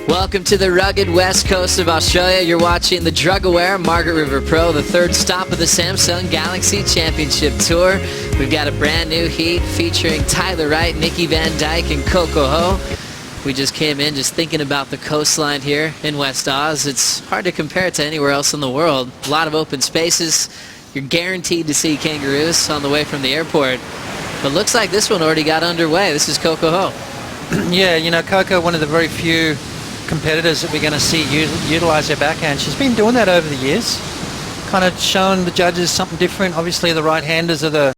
Welcome to the rugged west coast of Australia. You're watching the drug-aware Margaret River Pro, the third stop of the Samsung Galaxy Championship Tour. We've got a brand new heat featuring Tyler Wright, Nikki van Dijk, and Coco. We just came in just thinking about the coastline here in West Oz. It's hard to compare it to anywhere else in the world. A lot of open spaces. You're guaranteed to see kangaroos on the way from the airport. But looks like this one already got underway. This is Coco. Yeah, you know, Coco, one of the very few competitors that we're going to see utilize their backhand. She's been doing that over the years, kind of showing the judges something different. Obviously the right-handers are the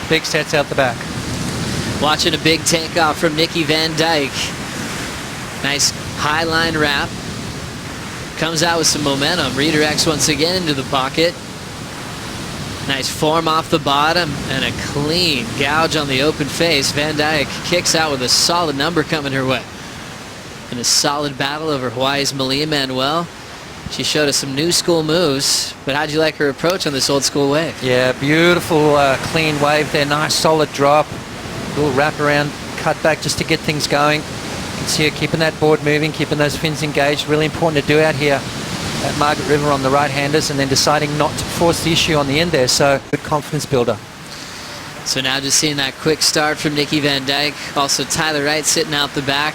big sets out the back. Watching a big takeoff from Nikki van Dijk. Nice high line wrap. Comes out with some momentum. Redirects once again into the pocket. Nice form off the bottom and a clean gouge on the open face. Van Dijk kicks out with a solid number coming her way. In a solid battle over Hawaii's Malia Manuel. She showed us some new school moves, but how'd you like her approach on this old school wave? Yeah, beautiful clean wave there. Nice solid drop. Little wrap around, cut back just to get things going. You can see her keeping that board moving, keeping those fins engaged. Really important to do out here at Margaret River on the right-handers, and then deciding not to force the issue on the end there. So good confidence builder. So now just seeing that quick start from Nikki van Dijk. Also Tyler Wright sitting out the back.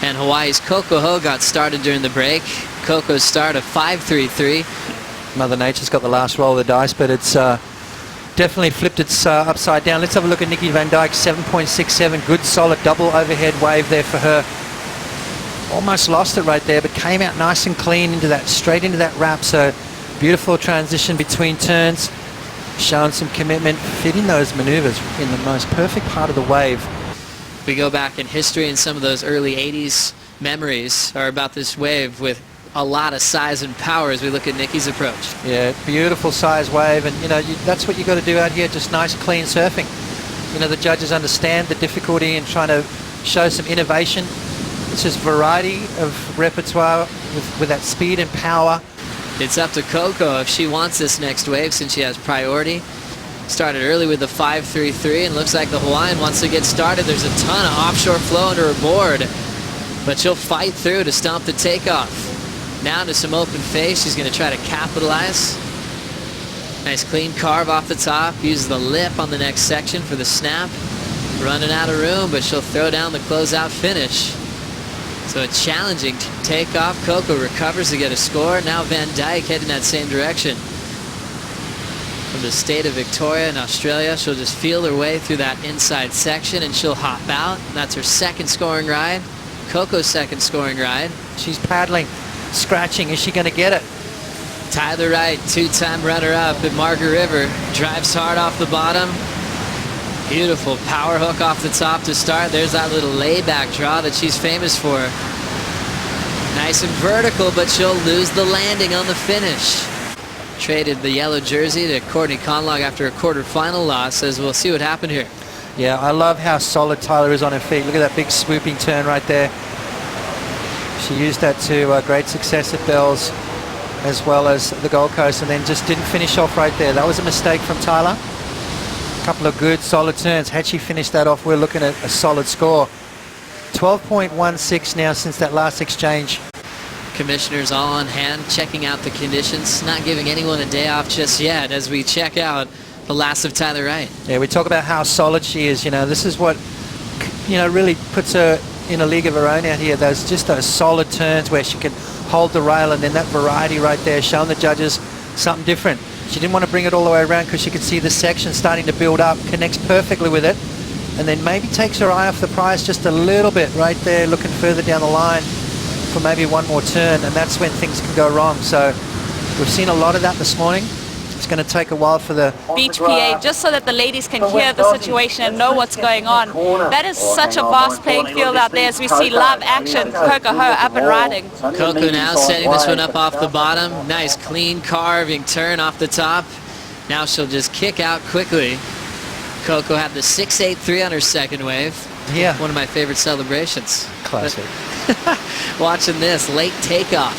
And Hawaii's Coco got started during the break. Coco's start of 5.33. Mother Nature's got the last roll of the dice, but it's definitely flipped its upside down. Let's have a look at Nikki van Dijk, 7.67. Good solid double overhead wave there for her. Almost lost it right there, but came out nice and clean into that, straight into that wrap. So beautiful transition between turns, showing some commitment, fitting those maneuvers in the most perfect part of the wave. We go back in history, and some of those early 80s memories are about this wave with a lot of size and power as we look at Nikki's approach. Yeah, beautiful size wave, and you know, that's what you got to do out here, just nice clean surfing. You know, the judges understand the difficulty in trying to show some innovation. It's just variety of repertoire with that speed and power. It's up to Coco if she wants this next wave, since she has priority. Started early with the 5.33, and looks like the Hawaiian wants to get started. There's a ton of offshore flow under her board, but she'll fight through to stomp the takeoff. Now into some open face. She's going to try to capitalize. Nice clean carve off the top. Uses the lip on the next section for the snap. Running out of room, but she'll throw down the closeout finish. So a challenging takeoff. Coco recovers to get a score. Now Van Dijk heading that same direction. From the state of Victoria in Australia, she'll just feel her way through that inside section, and she'll hop out. That's her second scoring ride. Coco's second scoring ride. She's paddling, scratching. Is she going to get it? Tyler Wright, two-time runner-up at Margaret River, drives hard off the bottom. Beautiful power hook off the top to start. There's that little layback draw that she's famous for. Nice and vertical, but she'll lose the landing on the finish. Traded the yellow jersey to Courtney Conlogue after a quarterfinal loss, as we'll see what happened here. Yeah, I love how solid Tyler is on her feet. Look at that big swooping turn right there. She used that to great success at Bells as well as the Gold Coast, and then just didn't finish off right there. That was a mistake from Tyler. A couple of good solid turns. Had she finished that off, we're looking at a solid score. 12.16 now since that last exchange. Commissioners all on hand, checking out the conditions, not giving anyone a day off just yet as we check out the last of Tyler Wright. Yeah, we talk about how solid she is. You know, this is what, you know, really puts her in a league of her own out here. Those solid turns where she can hold the rail, and then that variety right there, showing the judges something different. She didn't want to bring it all the way around because she could see the section starting to build up, connects perfectly with it, and then maybe takes her eye off the prize just a little bit right there, looking further down the line for maybe one more turn, and that's when things can go wrong. So we've seen a lot of that this morning. It's going to take a while for the beach PA, just so that the ladies can hear the situation and know what's going on. That is such a vast playing field out there as we see live action. Coco up and riding. Coco now setting this one up off the bottom. Nice clean carving turn off the top. Now she'll just kick out quickly. Coco had the 6.83 on her second wave. Yeah. One of my favorite celebrations. Classic. Watching this late takeoff.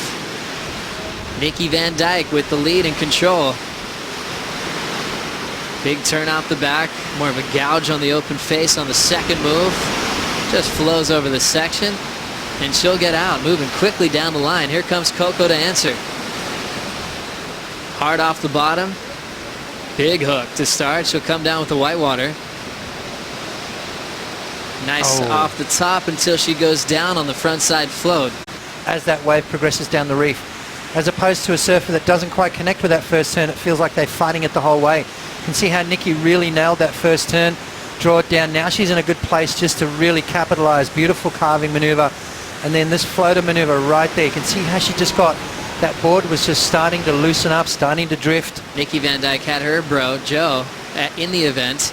Nikki van Dijk with the lead and control. Big turn out the back, more of a gouge on the open face on the second move. Just flows over the section. and she'll get out, moving quickly down the line. Here comes Coco to answer. Hard off the bottom. Big hook to start. She'll come down with the whitewater. Nice off the top until she goes down on the front side float. As that wave progresses down the reef, as opposed to a surfer that doesn't quite connect with that first turn, it feels like they're fighting it the whole way. You can see how Nikki really nailed that first turn, draw it down. Now she's in a good place just to really capitalize. Beautiful carving maneuver. And then this floater maneuver right there. You can see how she just got, that board was just starting to loosen up, starting to drift. Nikki van Dijk had her bro, Joe, in the event.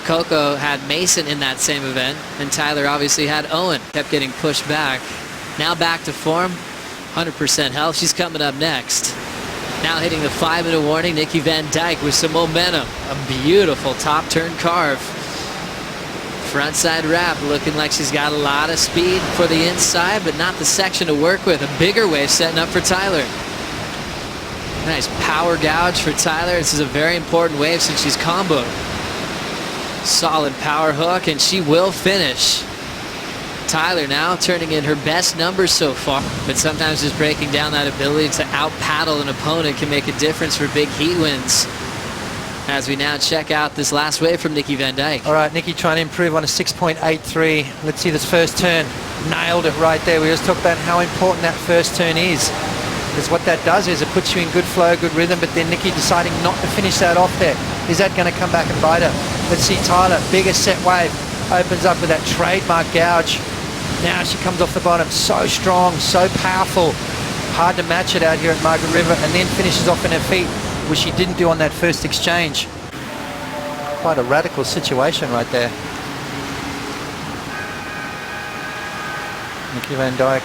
Coco had Mason in that same event, and Tyler obviously had Owen. Kept getting pushed back. Now back to form, 100% health. She's coming up next. Now hitting the 5-minute warning, Nikki van Dijk with some momentum. A beautiful top turn carve. Frontside wrap, looking like she's got a lot of speed for the inside, but not the section to work with. A bigger wave setting up for Tyler. Nice power gouge for Tyler. This is a very important wave since she's comboed. Solid power hook, and she will finish. Tyler now turning in her best numbers so far, but sometimes just breaking down that ability to out-paddle an opponent can make a difference for big heat wins. As we now check out this last wave from Nikki van Dijk. All right, Nikki trying to improve on a 6.83. Let's see this first turn. Nailed it right there. We just talked about how important that first turn is. Because what that does is it puts you in good flow, good rhythm, but then Nikki deciding not to finish that off there. Is that going to come back and bite her? Let's see Tyler, bigger set wave, opens up with that trademark gouge. Now she comes off the bottom, so strong, so powerful. Hard to match it out here at Margaret River, and then finishes off in her feet, which she didn't do on that first exchange. Quite a radical situation right there. Nikki van Dijk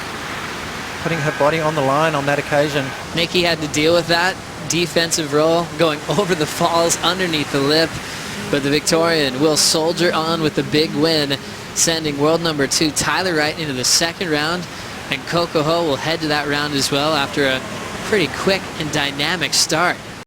putting her body on the line on that occasion. Nikki had to deal with that defensive roll, going over the falls underneath the lip, but the Victorian will soldier on with the big win, sending world number 2 Tyler Wright into the second round, and Coco will head to that round as well after a pretty quick and dynamic start.